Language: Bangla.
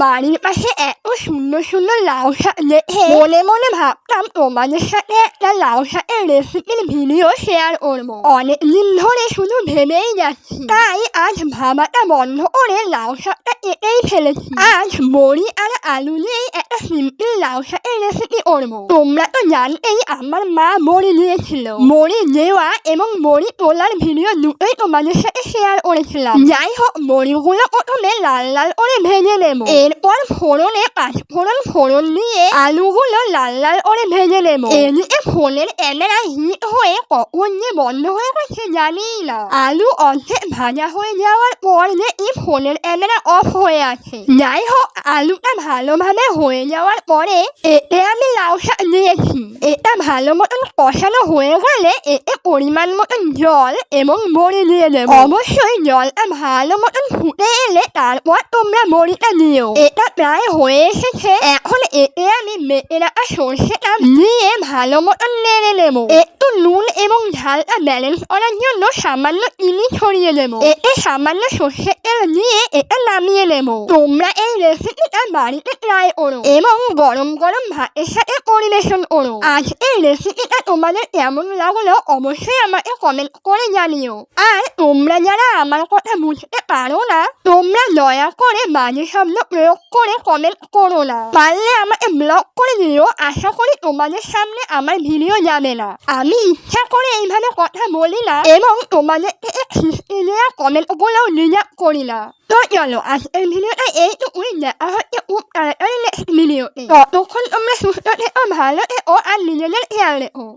বাড়ির পাশে এত সুন্দর সুন্দর লাউ শাক দেখে মনে মনে ভাবতাম তোমাদের সাথে একটা লাউ শাকের রেসিপির ভিডিও শেয়ার করবো। অনেকদিন ধরে শুধু ভেবেই যাচ্ছি, তাই আজ ভাবাটা বন্ধ করে লাউ শাকটা কেটেই ফেলেছি। আজ বড়ি আর আলু দিয়েই একটা সিম্পল লাউ শাকের রেসিপি করবো। তোমরা তো জানতেই আমার মা বড়ি দিয়েছিল, বড়ি দেওয়া এবং বড়ি তোলার ভিডিও দুটোই তোমাদের সাথে শেয়ার করেছিলাম। যাই হোক, বড়িগুলো প্রথমে লাল লাল করে ভেজে নেব, এরপর ফোড়নে পাঁচফোড়ন ফোড়ন দিয়ে আলুগুলো লাল লাল করে ভেজে নেব। এদিকে ফোনের ক্যামেরা হিট হয়ে কখন যে বন্ধ হয়ে গেছে জানি না। আলু অর্ধেক ভাজা হয়ে যাওয়ার পর দেখি ফোনের ক্যামেরা অফ হয়ে আছে। যাই হোক, আলুটা ভালোভাবে হয়ে যাওয়ার পরে এতে আমি লাউ শাক দিয়েছি। এটা ভালো মতন কষানো হয়ে গেলে এতে পরিমাণ মতন জল এবং বড়ি দিয়ে দেবো। অবশ্যই জলটা ভালো মতন ফুটে এলে তারপর তোমরা বড়িটা দিও। এটা প্রায় হয়ে এসেছে। এখন এতে আমি বেটে রাখা সর্ষেটা দিয়ে ভালো মতন নেড়ে নেবো। একটু নুন এবং ঝালটা ব্যালেন্স করার জন্য সামান্য চিনি ছড়িয়ে দেবো। এতে সামান্য সর্ষের তেল দিয়ে এটা নামিয়ে নেবো। তোমরা এই রেসিপিটা বাড়িতে ট্রাই করো এবং গরম গরম ভাতের সাথে পরিবেশন করো। আজ এই রেসিপিটা তোমাদের কেমন লাগলো অবশ্যই আমাকে কমেন্ট করে জানিও। আর তোমরা যারা আমার কথা বুঝতে পারো না, তোমরা দয়া করে বাজে শব্দ প্রয়োগ করে কমেন্ট করো না। পারলে আমাকে ব্লক করে দিও। আশা করি তোমাদের সামনে আমার ভিডিও যাবে না। আমি ইচ্ছা করে এইভাবে কথা বলি না এবং তোমাদের থেকে খিস্তি দেওয়া কমেন্টগুলোও রিজেক্ট করি না। তো চলো, আজকের ভিডিওটা এইটুকুই। দেখা হচ্ছে খুব তাড়াতাড়ি নেক্সট ভিডিওতে। ততক্ষণ তোমরা সুস্থ থেকো, ভালো থেকো আর নিজেদের খেয়াল রেখো।